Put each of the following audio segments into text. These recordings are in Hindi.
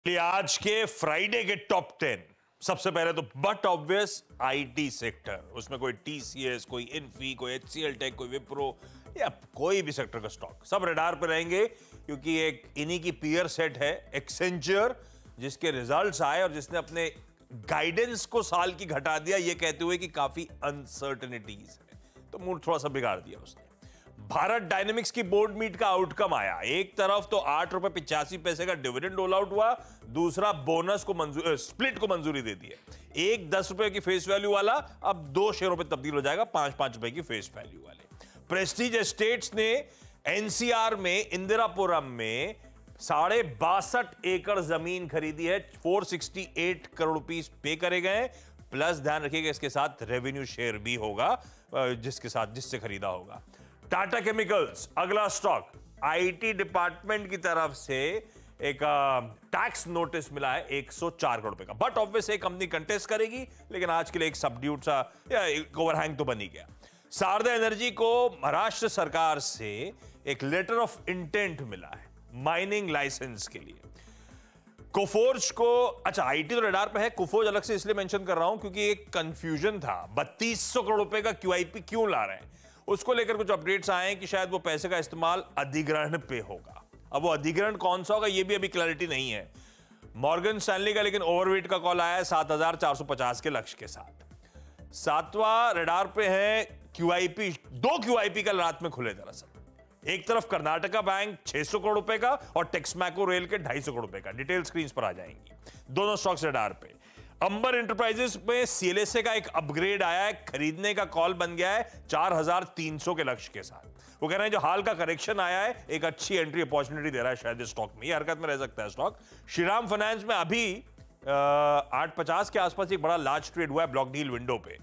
आज के फ्राइडे के टॉप 10 सबसे पहले तो बट ऑब्वियस आईटी सेक्टर, उसमें कोई टीसीएस, कोई इन्फी, कोई एचसीएल टेक, कोई विप्रो या कोई भी सेक्टर का स्टॉक सब रडार पर रहेंगे, क्योंकि एक इन्हीं की पीयर सेट है एक्सेंचर, जिसके रिजल्ट्स आए और जिसने अपने गाइडेंस को साल की घटा दिया, ये कहते हुए कि काफी अनसर्टेनिटीज है, तो मूड थोड़ा सा बिगाड़ दिया उसने। भारत डायनेमिक्स की बोर्ड मीट का आउटकम आया, एक तरफ तो 8.85 रुपए का डिविडेंड रोल आउट हुआ, दूसरा बोनस को स्प्लिट को मंजूरी दे दी है। एक 10 रुपए की फेस वैल्यू वाला अब 2 शेयरों पे तब्दील हो जाएगा 5-5 रुपए की फेस वैल्यू वाले। प्रेस्टीज एस्टेट्स ने एनसीआर में इंदिरापुरम में 62.5 एकड़ जमीन खरीदी है, 468 करोड़ रुपीस पे करे गए, प्लस ध्यान रखिएगा इसके साथ रेवेन्यू शेयर भी होगा जिससे खरीदा होगा। टाटा केमिकल्स अगला स्टॉक, आईटी डिपार्टमेंट की तरफ से एक टैक्स नोटिस मिला है 104 करोड़ रुपए का, बट ऑब्वियसली कंपनी कंटेस्ट करेगी, लेकिन आज के लिए एक सबड्यूट सा या एक ओवरहैंग तो बन ही गया। शारदा एनर्जी को महाराष्ट्र सरकार से एक लेटर ऑफ इंटेंट मिला है माइनिंग लाइसेंस के लिए। कोफोर्ज को, अच्छा आईटी तो रडार पे है, कोफोर्ज अलग से इसलिए मेंशन कर रहा हूं क्योंकि एक कंफ्यूजन था, 3200 करोड़ रुपए का क्यूआईपी क्यों ला रहे हैं, उसको लेकर कुछ अपडेट्स आए हैं कि शायद वो पैसे का इस्तेमाल अधिग्रहण पे होगा। अब वो अधिग्रहण कौन सा होगा ये भी अभी क्लैरिटी नहीं है। मॉर्गन स्टैनली का लेकिन ओवरवेट का कॉल आया है 7450 के लक्ष्य के साथ। सातवां रडार पे है क्यूआईपी, 2 क्यूआईपी कल रात में खुले दरअसल, एक तरफ कर्नाटका बैंक 600 करोड़ रुपए का और टेक्समैको रेल के 250 करोड़ रुपए का, डिटेल स्क्रीन पर आ जाएंगी। दोनों स्टॉक्स रडार पे। अंबर एंटरप्राइजेस में सीएलएसए का एक अपग्रेड आया है, खरीदने का कॉल बन गया है 4300 के लक्ष्य के साथ। वो कह रहे हैं जो हाल का करेक्शन आया है एक अच्छी एंट्री अपॉर्चुनिटी दे रहा है शायद इस स्टॉक में, ये हरकत में रह सकता है स्टॉक। श्रीराम फाइनेंस में अभी 850 के आसपास एक बड़ा लार्ज ट्रेड हुआ है ब्लॉक डील विंडो पे,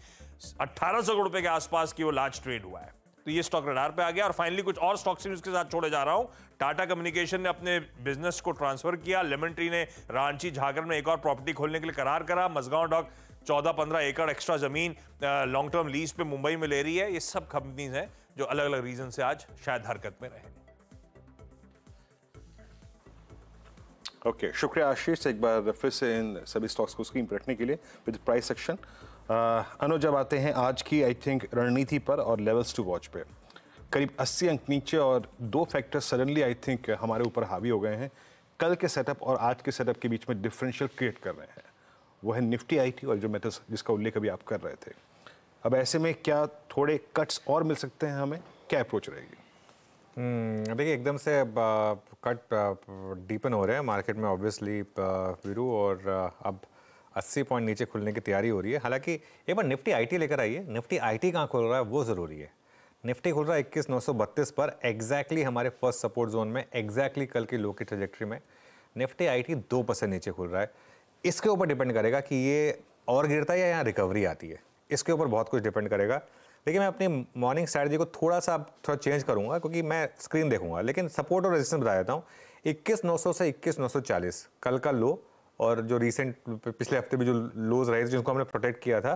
1800 करोड़ रुपए के आसपास की वो लार्ज ट्रेड हुआ है, तो ये स्टॉक रडार पे आ गया। और फाइनली कुछ और स्टॉक्स के साथ छोड़े जा रहा हूं। टाटा कम्युनिकेशन ने अपने बिजनेस को ट्रांसफर किया, लेमन ट्री ने रांची झारखंड में एक और प्रॉपर्टी खोलने के लिए करार करा, मझगांव डॉक 14-15 एकड़ एक्स्ट्रा जमीन लॉन्ग टर्म लीज पे मुंबई में ले रही है। ये सब कंपनीज हैं जो अलग अलग रीजन से आज शायद हरकत में रहे। ओके, शुक्रिया आशीष, एक बार फिर से इन सभी स्टॉक्स को स्क्रीन पर रखने के लिए विद प्राइस सेक्शन। अनुज, जब आते हैं आज की आई थिंक रणनीति पर और लेवल्स टू वॉच पे, करीब 80 अंक नीचे और 2 फैक्टर सडनली आई थिंक हमारे ऊपर हावी हो गए हैं, कल के सेटअप और आज के सेटअप के बीच में डिफरेंशियल क्रिएट कर रहे हैं। वो है निफ्टी आईटी और जो मेटल्स जिसका उल्लेख अभी आप कर रहे थे। अब ऐसे में क्या थोड़े कट्स और मिल सकते हैं हमें, क्या अप्रोच रहेगी? देखिए एकदम से कट डीपन हो रहे हैं मार्केट में ऑब्वियसली वीरू, और अब 80 पॉइंट नीचे खुलने की तैयारी हो रही है। हालांकि एक बार निफ्टी आईटी लेकर आइए, निफ्टी आईटी कहाँ खुल रहा है वो ज़रूरी है। निफ्टी खुल रहा है 21,932 पर, एग्जैक्टली हमारे फर्स्ट सपोर्ट जोन में, एग्जैक्टली कल की लो की ट्रेजेक्ट्री में। निफ्टी आईटी 2% नीचे खुल रहा है। इसके ऊपर डिपेंड करेगा कि ये और गिरता है या यहाँ रिकवरी आती है, इसके ऊपर बहुत कुछ डिपेंड करेगा। लेकिन मैं अपनी मॉर्निंग स्ट्रैटेजी को थोड़ा चेंज करूंगा क्योंकि मैं स्क्रीन देखूंगा, लेकिन सपोर्ट और रेजिस्टेंस बता देता हूँ। 21,900 से 21,940 कल का लो, और जो रिसेंट पिछले हफ्ते भी जो लोज रहे थे जिनको हमने प्रोटेक्ट किया था,